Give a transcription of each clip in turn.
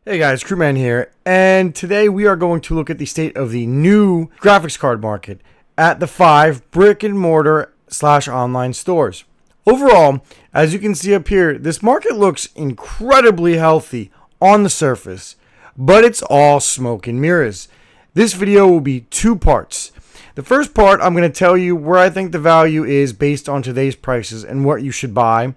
Hey guys, Kroot here, and today we are going to look at the state of the new graphics card market at the 5 brick and mortar / online stores. Overall, as you can see up here, this market looks incredibly healthy on the surface, but it's all smoke and mirrors. This video will be 2 parts. The first part, I'm going to tell you where I think the value is based on today's prices and what you should buy.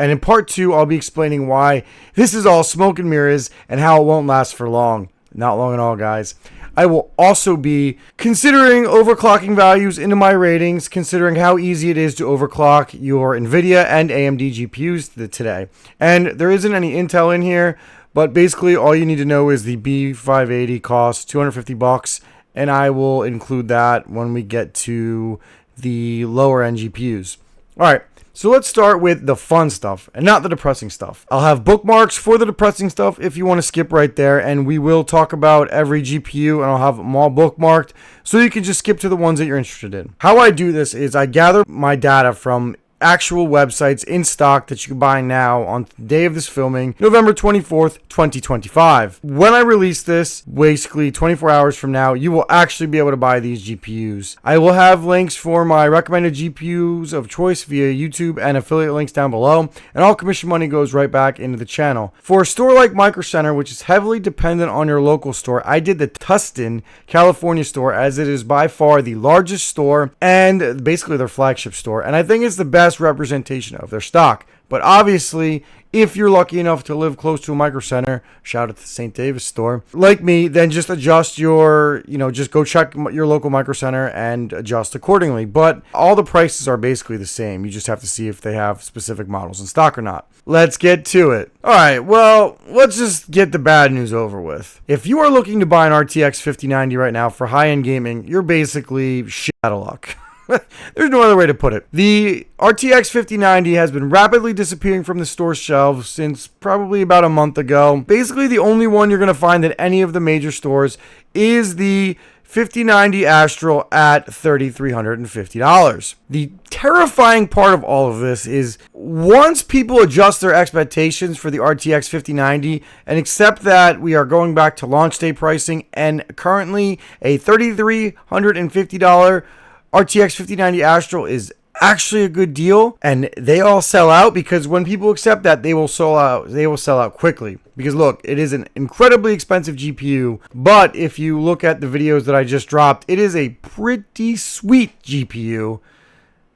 And in part 2, I'll be explaining why this is all smoke and mirrors and how it won't last for long. Not long at all, guys. I will also be considering overclocking values into my ratings, considering how easy it is to overclock your Nvidia and AMD GPUs today. And there isn't any Intel in here, but basically all you need to know is the B580 costs $250, and I will include that when we get to the lower end GPUs. All right. So let's start with the fun stuff and not the depressing stuff. I'll have bookmarks for the depressing stuff if you want to skip right there, and we will talk about every GPU and I'll have them all bookmarked so you can just skip to the ones that you're interested in. How I do this is I gather my data from actual websites in stock that you can buy now on the day of this filming, November 24th, 2025. When I release this, basically 24 hours from now, you will actually be able to buy these GPUs. I will have links for my recommended GPUs of choice via YouTube and affiliate links down below, and all commission money goes right back into the channel. For a store like Micro Center, which is heavily dependent on your local store, I did the Tustin, California store, as it is by far the largest store and basically their flagship store, and I think it's the best representation of their stock. But obviously, if you're lucky enough to live close to a Micro Center, shout out to the St. Davis store, like me, then just adjust your, just go check your local Micro Center and adjust accordingly. But all the prices are basically the same. You just have to see if they have specific models in stock or not. Let's get to it. All right, well, let's just get the bad news over with. If you are looking to buy an RTX 5090 right now for high-end gaming, you're basically shit out of luck. There's no other way to put it. The RTX 5090 has been rapidly disappearing from the store shelves since probably about a month ago. Basically, the only one you're going to find at any of the major stores is the 5090 Astral at $3,350. The terrifying part of all of this is once people adjust their expectations for the RTX 5090 and accept that we are going back to launch day pricing and currently a $3,350 RTX 5090 Astral is actually a good deal, and they all sell out because when people accept that, they will sell out. They will sell out quickly because look, it is an incredibly expensive GPU, but if you look at the videos that I just dropped, it is a pretty sweet GPU.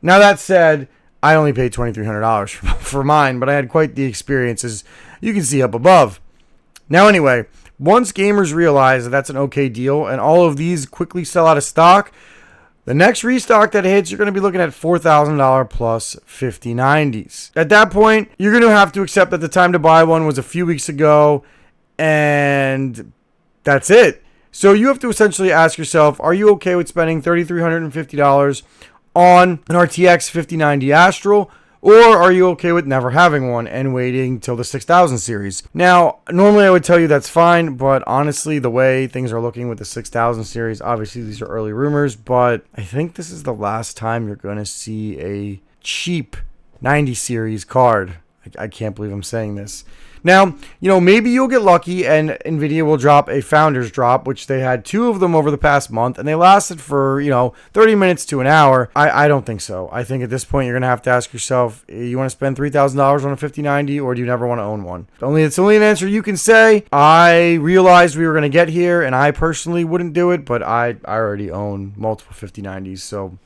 Now that said, I only paid $2,300 for mine, but I had quite the experience, as you can see up above. Now anyway, once gamers realize that that's an okay deal and all of these quickly sell out of stock, the next restock that hits, you're going to be looking at $4,000 plus 5090s. At that point, you're going to have to accept that the time to buy one was a few weeks ago, and that's it. So you have to essentially ask yourself, are you okay with spending $3,350 on an RTX 5090 Astral? Or are you okay with never having one and waiting till the 6000 series? Now, normally I would tell you that's fine, but honestly, the way things are looking with the 6000 series, obviously these are early rumors, but I think this is the last time you're going to see a cheap 90 series card. I can't believe I'm saying this. Now, maybe you'll get lucky and Nvidia will drop a Founders Drop, which they had 2 of them over the past month, and they lasted for, 30 minutes to an hour. I don't think so. I think at this point, you're going to have to ask yourself, you want to spend $3,000 on a 5090, or do you never want to own one? It's only an answer you can say. I realized we were going to get here, and I personally wouldn't do it, but I already own multiple 5090s, so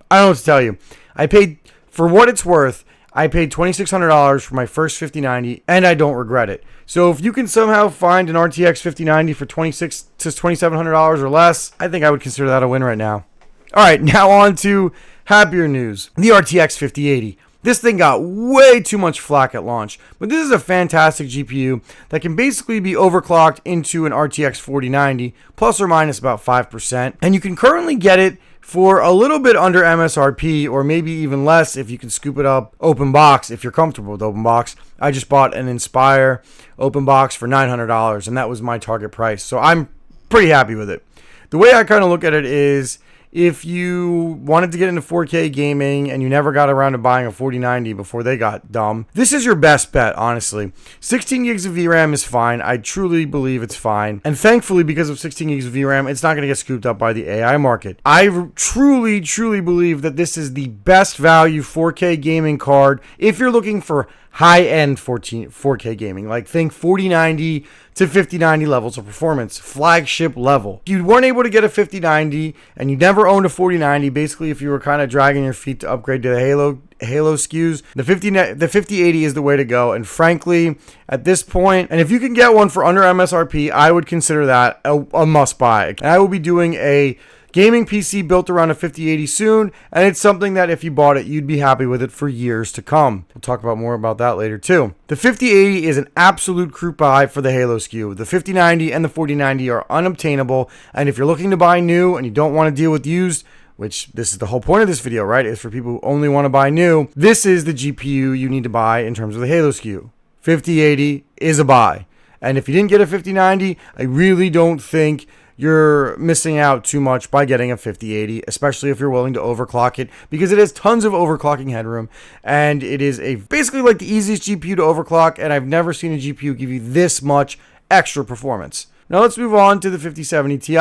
I don't know what to tell you. I paid, for what it's worth, I paid $2,600 for my first 5090, and I don't regret it. So if you can somehow find an RTX 5090 for $2,600 to $2,700 or less, I think I would consider that a win right now. All right, now on to happier news. The RTX 5080. This thing got way too much flack at launch, but this is a fantastic GPU that can basically be overclocked into an RTX 4090, plus or minus about 5%, and you can currently get it for a little bit under MSRP, or maybe even less if you can scoop it up open box if you're comfortable with open box. I just bought an Inspire open box for $900, and that was my target price, so I'm pretty happy with it. The way I kind of look at it is, if you wanted to get into 4K gaming and you never got around to buying a 4090 before they got dumb, this is your best bet, honestly. 16 gigs of VRAM is fine. I truly believe it's fine. And thankfully, because of 16 gigs of VRAM, it's not going to get scooped up by the AI market. I truly believe that this is the best value 4K gaming card if you're looking for high-end 4K gaming. Like, think 4090 to 5090 levels of performance, flagship level. If you weren't able to get a 5090 and you never owned a 4090, basically if you were kind of dragging your feet to upgrade to the Halo SKUs, the 5080 is the way to go. And frankly, at this point, and if you can get one for under MSRP, I would consider that a must buy. And I will be doing a gaming PC built around a 5080 soon, and it's something that if you bought it, you'd be happy with it for years to come. We'll talk about more about that later too. The 5080 is an absolute Kroot buy for the Halo SKU. The 5090 and the 4090 are unobtainable, and if you're looking to buy new and you don't want to deal with used, which this is the whole point of this video, right? Is for people who only want to buy new. This is the GPU you need to buy in terms of the Halo SKU. 5080 is a buy. And if you didn't get a 5090, I really don't think you're missing out too much by getting a 5080, especially if you're willing to overclock it, because it has tons of overclocking headroom, and it is basically like the easiest GPU to overclock, and I've never seen a GPU give you this much extra performance. Now let's move on to the 5070 Ti.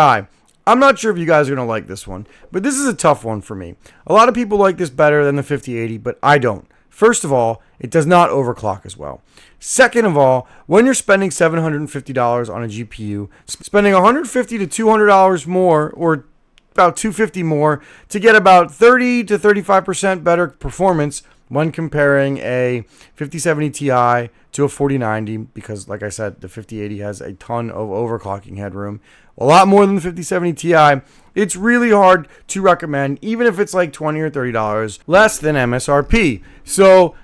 I'm not sure if you guys are going to like this one, but this is a tough one for me. A lot of people like this better than the 5080, but I don't. First of all, it does not overclock as well. Second of all, when you're spending $750 on a GPU, spending $150 to $200 more, or about $250 more, to get about 30 to 35% better performance when comparing a 5070 Ti to a 4090, because like I said, the 5080 has a ton of overclocking headroom, a lot more than the 5070 Ti. It's really hard to recommend, even if it's like $20 or $30 less than MSRP. So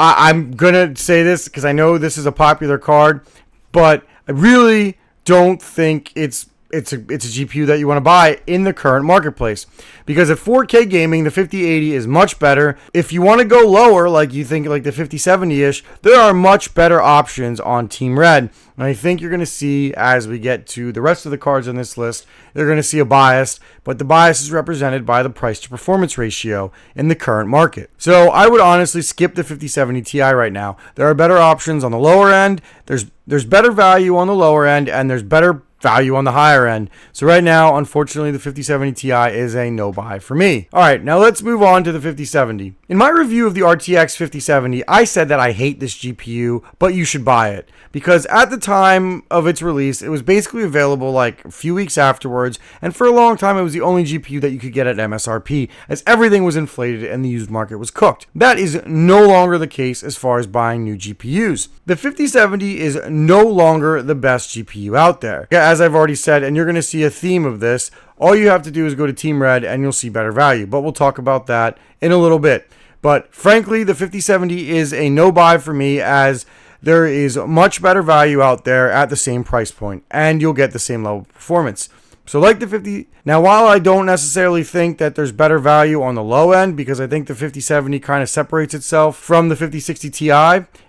I'm going to say this because I know this is a popular card, but I really don't think it's a GPU that you want to buy in the current marketplace, because at 4K gaming, the 5080 is much better. If you want to go lower, like you think like the 5070-ish, there are much better options on Team Red. And I think you're going to see, as we get to the rest of the cards on this list, you're going to see a bias, but the bias is represented by the price to performance ratio in the current market. So I would honestly skip the 5070 Ti right now. There are better options on the lower end. There's better value on the lower end, and there's better value on the higher end. So right now, unfortunately, the 5070 Ti is a no buy for me. All right, now let's move on to the 5070. In my review of the RTX 5070, I said that I hate this GPU, but you should buy it, because at the time of its release, it was basically available like a few weeks afterwards, and for a long time, it was the only GPU that you could get at MSRP, as everything was inflated and the used market was cooked. That is no longer the case as far as buying new GPUs. The 5070 is no longer the best GPU out there. As I've already said, and you're going to see a theme of this, all you have to do is go to Team Red and you'll see better value, but we'll talk about that in a little bit. But frankly, the 5070 is a no buy for me, as there is much better value out there at the same price point, and you'll get the same level of performance. So like the 50, now while I don't necessarily think that there's better value on the low end, because I think the 5070 kind of separates itself from the 5060 Ti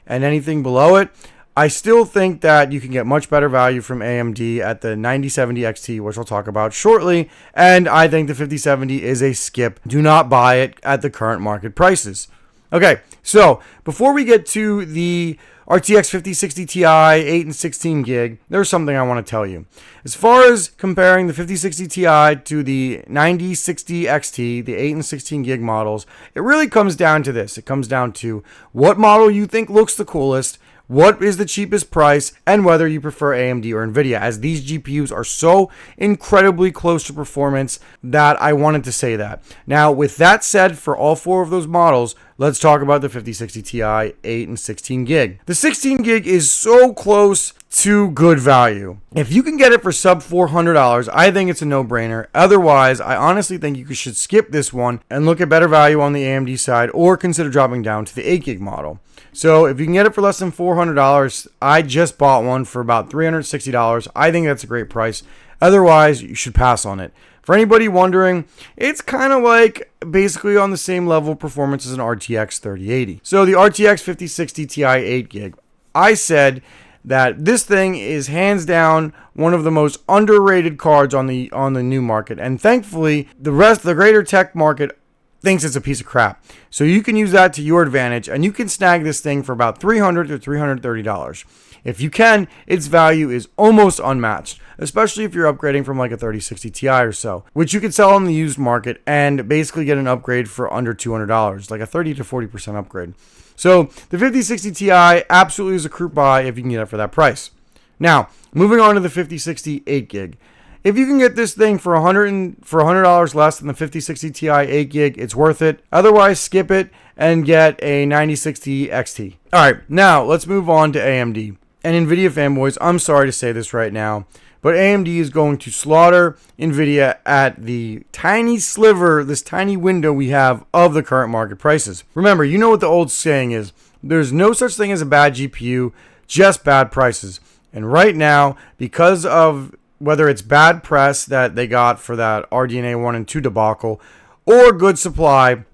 and anything below it, I still think that you can get much better value from AMD at the 9070 XT, which I'll talk about shortly, and I think the 5070 is a skip. Do not buy it at the current market prices. Okay, so before we get to the RTX 5060 Ti 8 and 16 gig, there's something I want to tell you. As far as comparing the 5060 Ti to the 9060 XT, the 8 and 16 gig models, it really comes down to this. It comes down to what model you think looks the coolest, what is the cheapest price, and whether you prefer AMD or Nvidia, as these GPUs are so incredibly close to performance that I wanted to say that. Now, with that said, for all four of those models, let's talk about the 5060 Ti 8 and 16 gig. The 16 gig is so close to good value. If you can get it for sub $400, I think it's a no-brainer. Otherwise, I honestly think you should skip this one and look at better value on the AMD side, or consider dropping down to the 8 gig model. So if you can get it for less than $400, I just bought one for about $360. I think that's a great price. Otherwise, you should pass on it. For anybody wondering, it's kind of like basically on the same level of performance as an RTX 3080. So the RTX 5060 Ti 8 gig, I said that this thing is hands down one of the most underrated cards on the new market. And thankfully, the greater tech market thinks it's a piece of crap. So you can use that to your advantage, and you can snag this thing for about $300 to $330. If you can, its value is almost unmatched, especially if you're upgrading from like a 3060 Ti or so, which you could sell on the used market and basically get an upgrade for under $200, like a 30 to 40% upgrade. So the 5060 Ti absolutely is a Kroot buy if you can get it for that price. Now, moving on to the 5060 8 gig. If you can get this thing for $100 less than the 5060 Ti 8 gig, it's worth it. Otherwise, skip it and get a 9060 XT. All right, now let's move on to AMD. And Nvidia fanboys, I'm sorry to say this right now, but AMD is going to slaughter Nvidia at the tiny sliver, this tiny window we have of the current market prices. Remember, you know what the old saying is. There's no such thing as a bad GPU, just bad prices. And right now, because of whether it's bad press that they got for that RDNA 1 and 2 debacle, or good supply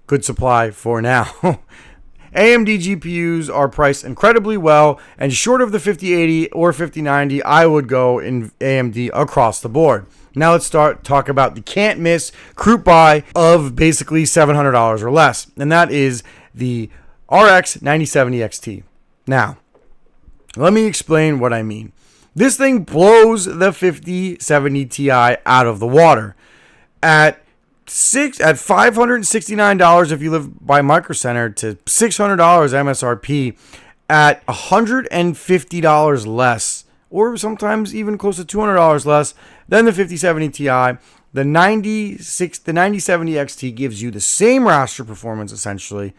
for now. AMD GPUs are priced incredibly well, and short of the 5080 or 5090, I would go in AMD across the board. Now let's talk about the can't miss Kroot buy of basically $700 or less, and that is the RX 9070 XT. Now, let me explain what I mean. This thing blows the 5070 Ti out of the water. At $569 if you live by Micro Center to $600 MSRP at $150 less, or sometimes even close to $200 less than the 5070 Ti. The 9070 XT gives you the same raster performance essentially,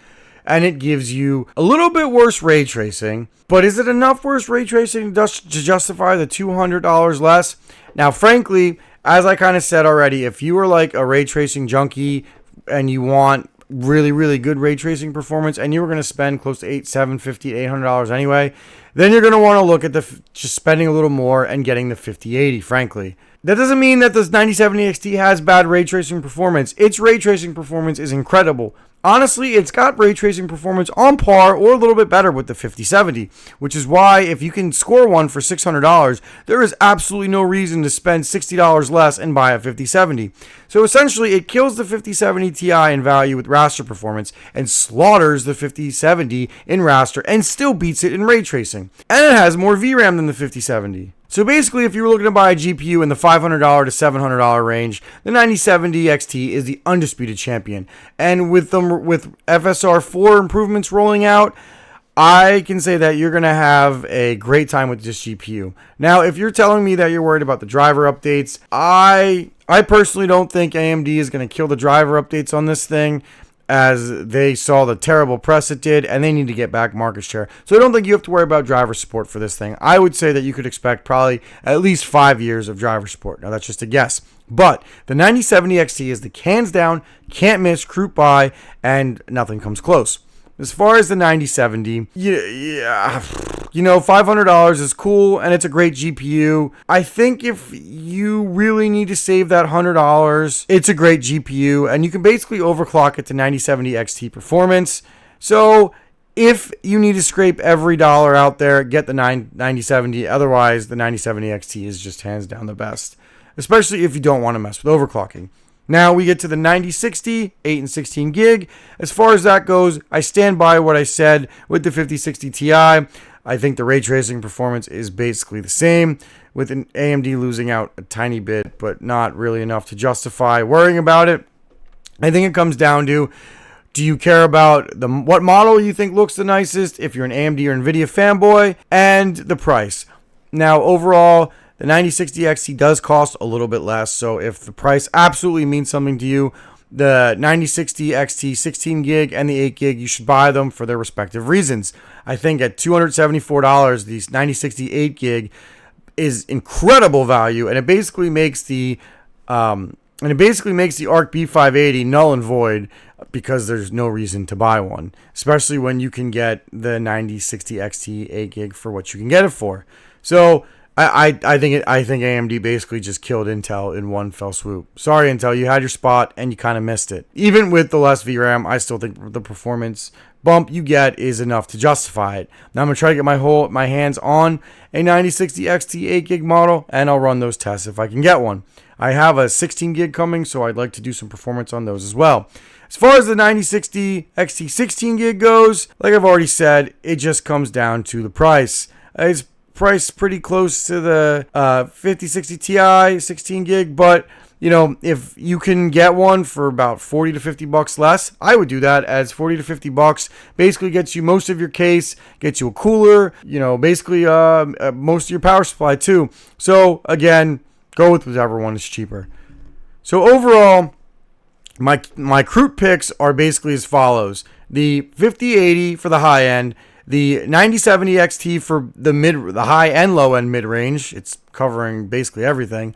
and it gives you a little bit worse ray tracing. But is it enough worse ray tracing to justify the $200 less? Now, frankly, as I kind of said already, if you are like a ray tracing junkie and you want really, really good ray tracing performance and you were going to spend close to $750, $800 anyway, then you're going to want to look at just spending a little more and getting the 5080, frankly. That doesn't mean that this 9070 XT has bad ray tracing performance. Its ray tracing performance is incredible. Honestly, it's got ray tracing performance on par or a little bit better with the 5070, which is why if you can score one for $600, there is absolutely no reason to spend $60 less and buy a 5070. So essentially, it kills the 5070 Ti in value with raster performance and slaughters the 5070 in raster and still beats it in ray tracing. And it has more VRAM than the 5070. So basically, if you were looking to buy a GPU in the $500 to $700 range, the 9070 XT is the undisputed champion. And with FSR 4 improvements rolling out, I can say that you're going to have a great time with this GPU. Now, if you're telling me that you're worried about the driver updates, I personally don't think AMD is going to kill the driver updates on this thing, as they saw the terrible press it did, and they need to get back market share. So I don't think you have to worry about driver support for this thing. I would say that you could expect probably at least 5 years of driver support. Now, that's just a guess. But the 9070 XT is the hands down, can't miss, Kroot buy, and nothing comes close. As far as the 9070, $500 is cool, and it's a great GPU. I think if you really need to save that $100, it's a great GPU, and you can basically overclock it to 9070 XT performance. So if you need to scrape every dollar out there, get the 9070. Otherwise, the 9070 XT is just hands down the best, especially if you don't want to mess with overclocking. Now we get to the 9060, 8 and 16 gig. As far as that goes, I stand by what I said with the 5060 Ti. I think the ray tracing performance is basically the same, with an AMD losing out a tiny bit, but not really enough to justify worrying about it. I think it comes down to, do you care about what model you think looks the nicest, if you're an AMD or Nvidia fanboy, and the price. Now, overall, the 9060 XT does cost a little bit less, so if the price absolutely means something to you, the 9060 XT 16 gig and the 8 gig, you should buy them for their respective reasons. I think at $274, the 9060 8 gig is incredible value, and it basically makes the ARC B580 null and void because there's no reason to buy one, especially when you can get the 9060 XT 8 gig for what you can get it for. So I think AMD basically just killed Intel in one fell swoop. Sorry, Intel, you had your spot and you kind of missed it. Even with the less VRAM, I still think the performance bump you get is enough to justify it. Now I'm going to try to get my hands on a 9060 XT 8 gig model, and I'll run those tests if I can get one. I have a 16 gig coming, so I'd like to do some performance on those as well. As far as the 9060 XT 16 gig goes, like I've already said, it just comes down to the price. It's priced pretty close to the 5060 Ti 16 gig, but you know, if you can get one for about 40 to 50 bucks less, I would do that, as 40 to 50 bucks basically gets you most of your case, gets you a cooler, you know, basically most of your power supply too. So again, go with whichever one is cheaper. So overall, my Kroot picks are basically as follows: the 5080 for the high end, the 9070 XT for the high and low end mid range. It's covering basically everything.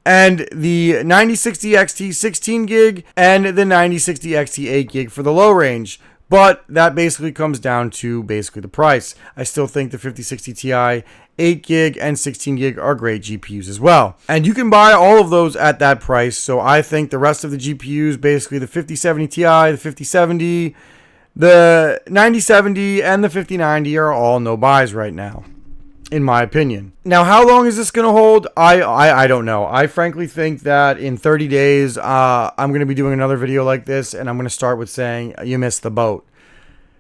And the 9060 XT 16 gig and the 9060 XT 8 gig for the low range. But that basically comes down to basically the price. I still think the 5060 Ti 8 gig and 16 gig are great GPUs as well. And you can buy all of those at that price. So I think the rest of the GPUs, basically the 5070 Ti, the 5070, the 9070, and the 5090 are all no buys right now, in my opinion. Now, how long is this going to hold? I don't know. I frankly think that in 30 days, I'm going to be doing another video like this, and I'm going to start with saying you missed the boat.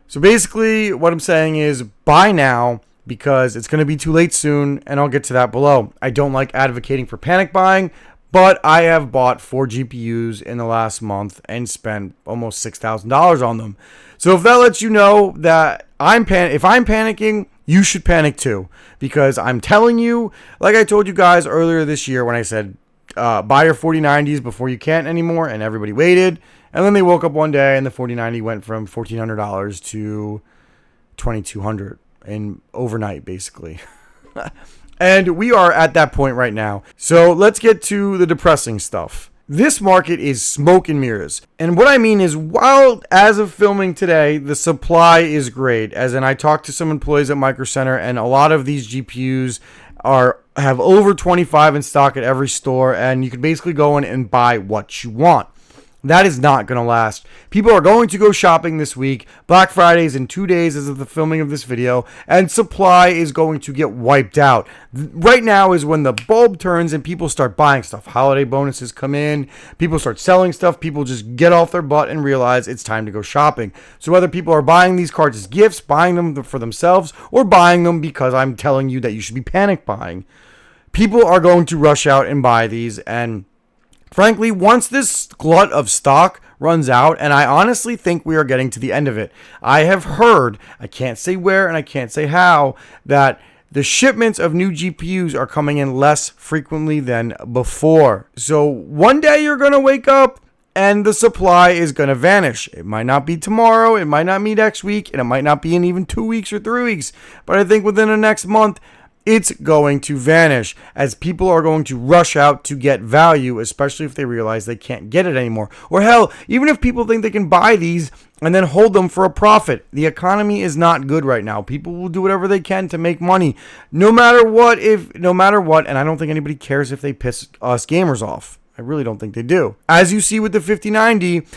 So basically, what I'm saying is buy now, because it's going to be too late soon, and I'll get to that below. I don't like advocating for panic buying, but I have bought 4 GPUs in the last month and spent almost $6,000 on them. So if that lets you know that if I'm panicking, you should panic too, because I'm telling you, like I told you guys earlier this year when I said buy your 4090s before you can't anymore, and everybody waited, and then they woke up one day and the 4090 went from $1,400 to $2,200 in overnight, basically. And we are at that point right now. So let's get to the depressing stuff. This market is smoke and mirrors. And what I mean is, while as of filming today, the supply is great, as in I talked to some employees at Micro Center, and a lot of these GPUs have over 25 in stock at every store, and you can basically go in and buy what you want. That is not going to last. People are going to go shopping this week. Black Friday is in 2 days as of the filming of this video, and supply is going to get wiped out. Right now is when the bulb turns and people start buying stuff. Holiday bonuses come in. People start selling stuff. People just get off their butt and realize it's time to go shopping. So whether people are buying these cards as gifts, buying them for themselves, or buying them because I'm telling you that you should be panic buying, people are going to rush out and buy these. And frankly, once this glut of stock runs out, and I honestly think we are getting to the end of it, I have heard, I can't say where and I can't say how, that the shipments of new GPUs are coming in less frequently than before. So one day you're going to wake up and the supply is going to vanish. It might not be tomorrow, it might not be next week, and it might not be in even 2 weeks or 3 weeks. But I think within the next month, it's going to vanish, as people are going to rush out to get value, especially if they realize they can't get it anymore. Or hell, even if people think they can buy these and then hold them for a profit. The economy is not good right now. People will do whatever they can to make money, no matter what, and I don't think anybody cares if they piss us gamers off. I really don't think they do. As you see with the 5090,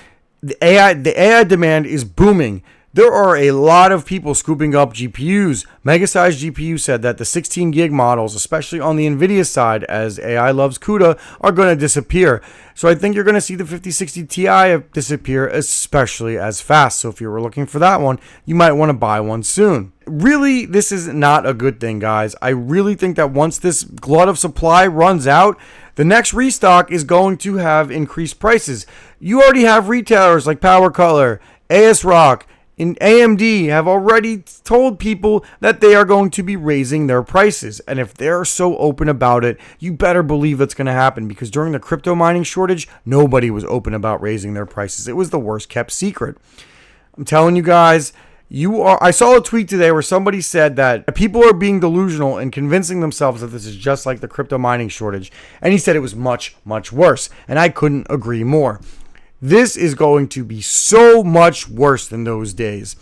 the AI demand is booming. There are a lot of people scooping up GPUs. Megasize GPU said that the 16 gig models, especially on the Nvidia side, as AI loves CUDA, are going to disappear. So I think you're going to see the 5060 Ti disappear, especially as fast. So if you were looking for that one, you might want to buy one soon. Really, this is not a good thing, guys. I really think that once this glut of supply runs out, the next restock is going to have increased prices. You already have retailers like Power Color, ASRock, and AMD have already told people that they are going to be raising their prices. And if they're so open about it, you better believe that's going to happen, because during the crypto mining shortage, nobody was open about raising their prices. It was the worst kept secret. I'm telling you guys, I saw a tweet today where somebody said that people are being delusional and convincing themselves that this is just like the crypto mining shortage. And he said it was much, much worse. And I couldn't agree more. This is going to be so much worse than those days.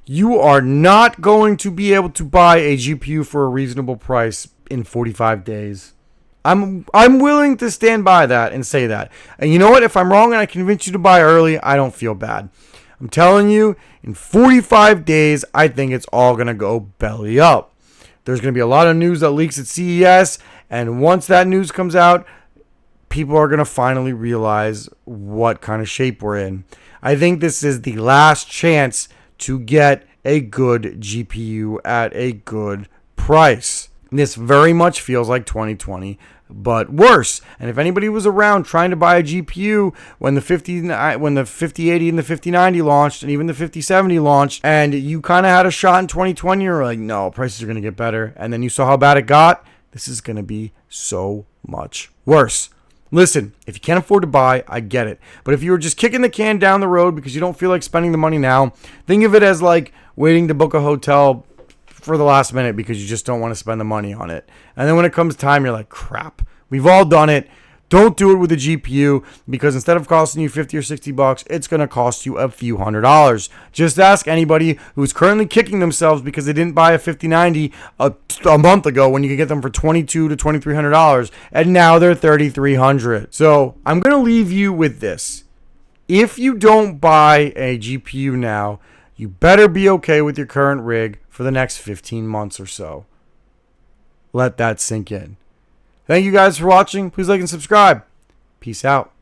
You are not going to be able to buy a GPU for a reasonable price in 45 days. I'm willing to stand by that and say that. And you know what? If I'm wrong and I convince you to buy early, I don't feel bad. I'm telling you, in 45 days, I think it's all going to go belly up. There's going to be a lot of news that leaks at CES, and once that news comes out, people are going to finally realize what kind of shape we're in. I think this is the last chance to get a good GPU at a good price. This very much feels like 2020, but worse. And if anybody was around trying to buy a GPU when the 5080 and the 5090 launched, and even the 5070 launched, and you kind of had a shot in 2020, you're like, no, prices are going to get better. And then you saw how bad it got. This is going to be so much worse. Listen, if you can't afford to buy, I get it. But if you were just kicking the can down the road because you don't feel like spending the money now, think of it as like waiting to book a hotel for the last minute because you just don't want to spend the money on it. And then when it comes time, you're like, crap, we've all done it. Don't do it with a GPU because instead of costing you $50 or $60, it's going to cost you a few $100s. Just ask anybody who's currently kicking themselves because they didn't buy a 5090 a month ago when you could get them for $2,200 to $2,300, and now they're $3,300. So I'm going to leave you with this. If you don't buy a GPU now, you better be okay with your current rig for the next 15 months or so. Let that sink in. Thank you guys for watching. Please like and subscribe. Peace out.